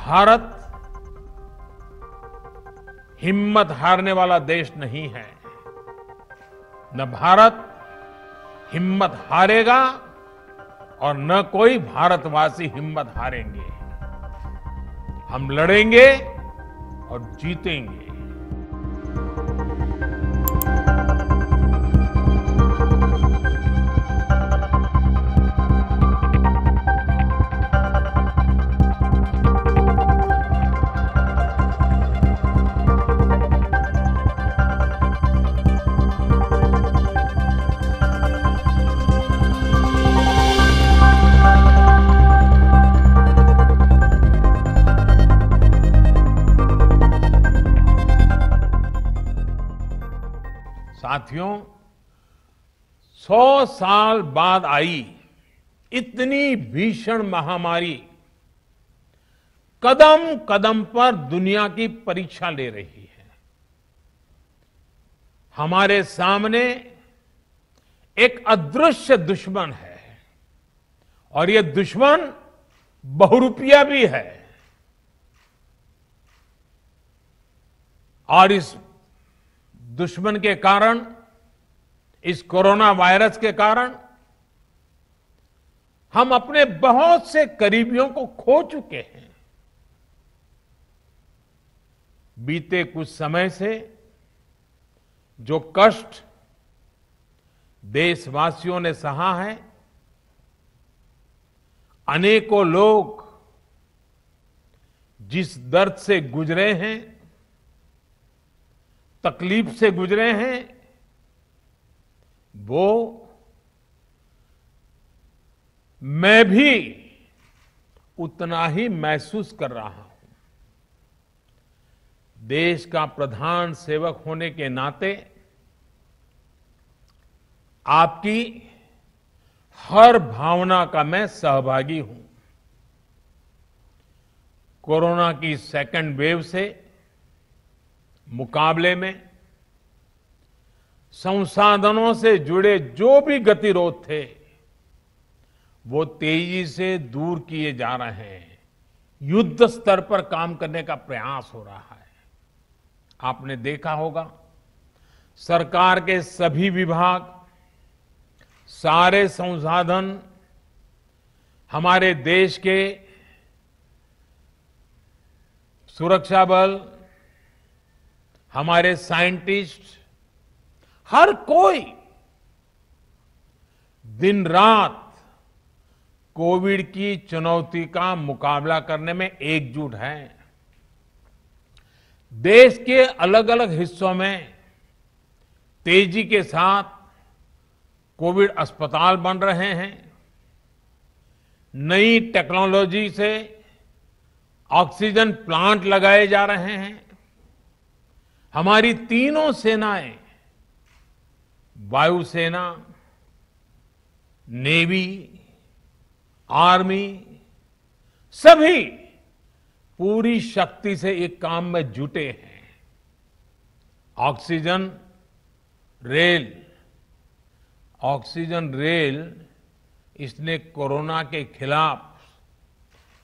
भारत हिम्मत हारने वाला देश नहीं है। न भारत हिम्मत हारेगा और न कोई भारतवासी हिम्मत हारेंगे। हम लड़ेंगे और जीतेंगे। साथियों, 100 साल बाद आई इतनी भीषण महामारी कदम कदम पर दुनिया की परीक्षा ले रही है। हमारे सामने एक अदृश्य दुश्मन है और ये दुश्मन बहुरूपिया भी है। और इस दुश्मन के कारण, इस कोरोना वायरस के कारण हम अपने बहुत से करीबियों को खो चुके हैं। बीते कुछ समय से जो कष्ट देशवासियों ने सहा है, अनेकों लोग जिस दर्द से गुजरे हैं, तकलीफ से गुजरे हैं, वो मैं भी उतना ही महसूस कर रहा हूं। देश का प्रधान सेवक होने के नाते आपकी हर भावना का मैं सहभागी हूं। कोरोना की सेकंड वेव से मुकाबले में संसाधनों से जुड़े जो भी गतिरोध थे, वो तेजी से दूर किए जा रहे हैं। युद्ध स्तर पर काम करने का प्रयास हो रहा है। आपने देखा होगा, सरकार के सभी विभाग, सारे संसाधन, हमारे देश के सुरक्षा बल, हमारे साइंटिस्ट, हर कोई दिन रात कोविड की चुनौती का मुकाबला करने में एकजुट है। देश के अलग अलग हिस्सों में तेजी के साथ कोविड अस्पताल बन रहे हैं। नई टेक्नोलॉजी से ऑक्सीजन प्लांट लगाए जा रहे हैं। हमारी तीनों सेनाएं, वायुसेना, नेवी, आर्मी, सभी पूरी शक्ति से एक काम में जुटे हैं। ऑक्सीजन रेल इसने कोरोना के खिलाफ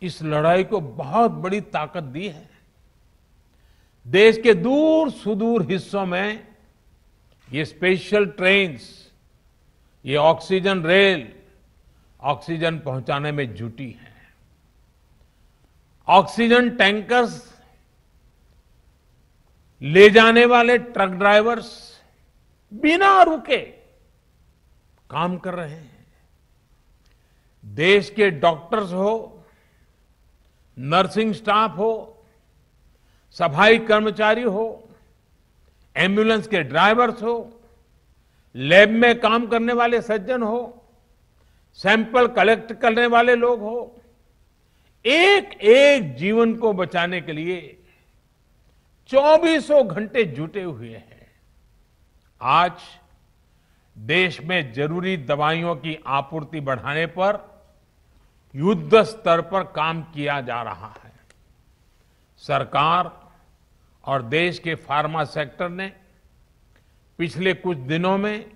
इस लड़ाई को बहुत बड़ी ताकत दी है। देश के दूर सुदूर हिस्सों में ये स्पेशल ट्रेन्स, ये ऑक्सीजन रेल ऑक्सीजन पहुंचाने में जुटी है। ऑक्सीजन टैंकर्स ले जाने वाले ट्रक ड्राइवर्स बिना रुके काम कर रहे हैं। देश के डॉक्टर्स हो, नर्सिंग स्टाफ हो, सफाई कर्मचारी हो, एम्बुलेंस के ड्राइवर्स हो, लैब में काम करने वाले सज्जन हो, सैंपल कलेक्ट करने वाले लोग हो, एक एक जीवन को बचाने के लिए 24 घंटे जुटे हुए हैं। आज देश में जरूरी दवाइयों की आपूर्ति बढ़ाने पर युद्ध स्तर पर काम किया जा रहा है। सरकार और देश के फार्मा सेक्टर ने पिछले कुछ दिनों में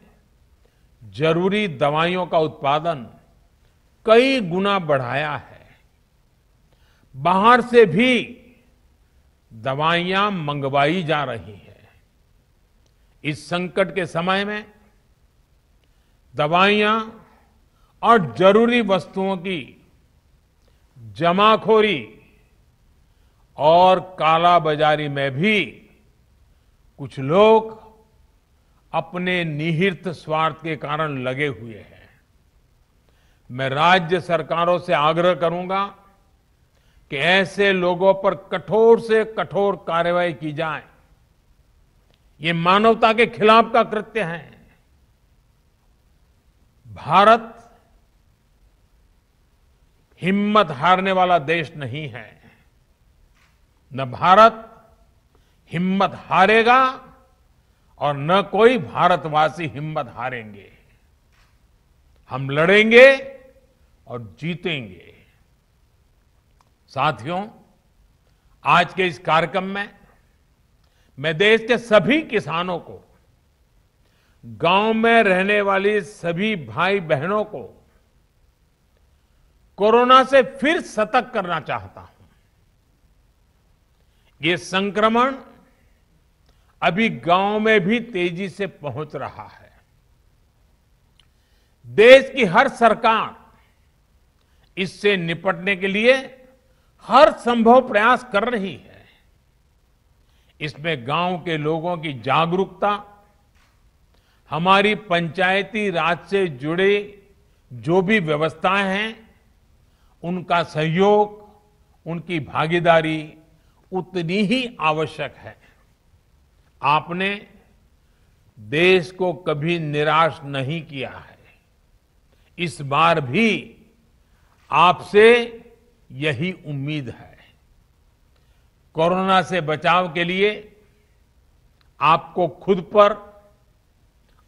जरूरी दवाइयों का उत्पादन कई गुना बढ़ाया है। बाहर से भी दवाइयां मंगवाई जा रही हैं। इस संकट के समय में दवाइयां और जरूरी वस्तुओं की जमाखोरी और कालाबाजारी में भी कुछ लोग अपने निहित स्वार्थ के कारण लगे हुए हैं। मैं राज्य सरकारों से आग्रह करूंगा कि ऐसे लोगों पर कठोर से कठोर कार्रवाई की जाए। ये मानवता के खिलाफ का कृत्य है। भारत हिम्मत हारने वाला देश नहीं है। न भारत हिम्मत हारेगा और न कोई भारतवासी हिम्मत हारेंगे। हम लड़ेंगे और जीतेंगे। साथियों, आज के इस कार्यक्रम में मैं देश के सभी किसानों को, गांव में रहने वाली सभी भाई बहनों को कोरोना से फिर सतर्क करना चाहता हूं। ये संक्रमण अभी गांव में भी तेजी से पहुंच रहा है। देश की हर सरकार इससे निपटने के लिए हर संभव प्रयास कर रही है। इसमें गांव के लोगों की जागरूकता, हमारी पंचायती राज से जुड़े जो भी व्यवस्थाएं हैं, उनका सहयोग, उनकी भागीदारी उतनी ही आवश्यक है। आपने देश को कभी निराश नहीं किया है। इस बार भी आपसे यही उम्मीद है। कोरोना से बचाव के लिए आपको खुद पर,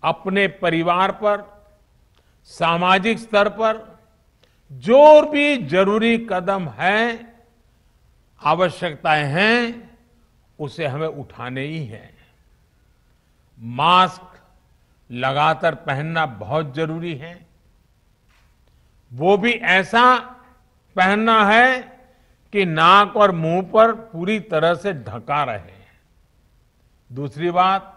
अपने परिवार पर, सामाजिक स्तर पर जो भी जरूरी कदम है, आवश्यकताएं हैं, उसे हमें उठाने ही हैं। मास्क लगातार पहनना बहुत जरूरी है। वो भी ऐसा पहनना है कि नाक और मुंह पर पूरी तरह से ढका रहे। दूसरी बात,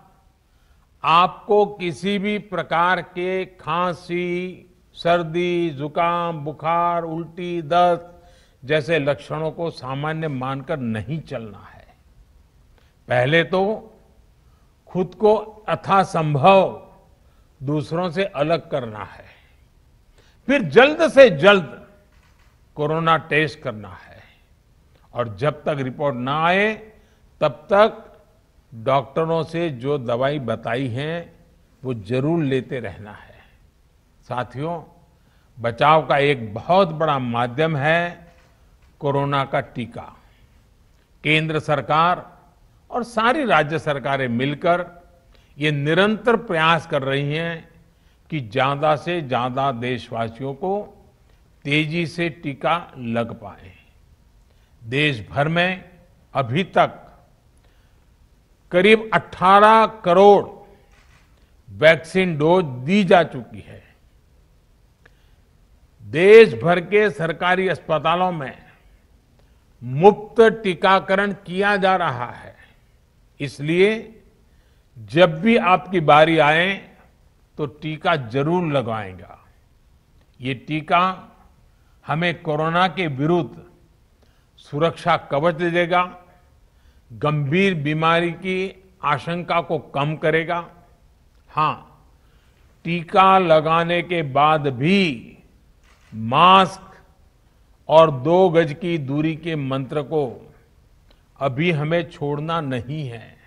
आपको किसी भी प्रकार के खांसी, सर्दी, जुकाम, बुखार, उल्टी, दस्त जैसे लक्षणों को सामान्य मानकर नहीं चलना है। पहले तो खुद को यथासंभव दूसरों से अलग करना है, फिर जल्द से जल्द कोरोना टेस्ट करना है, और जब तक रिपोर्ट ना आए तब तक डॉक्टरों से जो दवाई बताई है वो जरूर लेते रहना है। साथियों, बचाव का एक बहुत बड़ा माध्यम है कोरोना का टीका। केंद्र सरकार और सारी राज्य सरकारें मिलकर ये निरंतर प्रयास कर रही हैं कि ज्यादा से ज्यादा देशवासियों को तेजी से टीका लग पाए। देश भर में अभी तक करीब 18 करोड़ वैक्सीन डोज दी जा चुकी है। देश भर के सरकारी अस्पतालों में मुफ्त टीकाकरण किया जा रहा है। इसलिए जब भी आपकी बारी आए तो टीका जरूर लगवाएगा। ये टीका हमें कोरोना के विरुद्ध सुरक्षा कवच देगा, गंभीर बीमारी की आशंका को कम करेगा। हां, टीका लगाने के बाद भी मास्क और 2 गज की दूरी के मंत्र को अभी हमें छोड़ना नहीं है।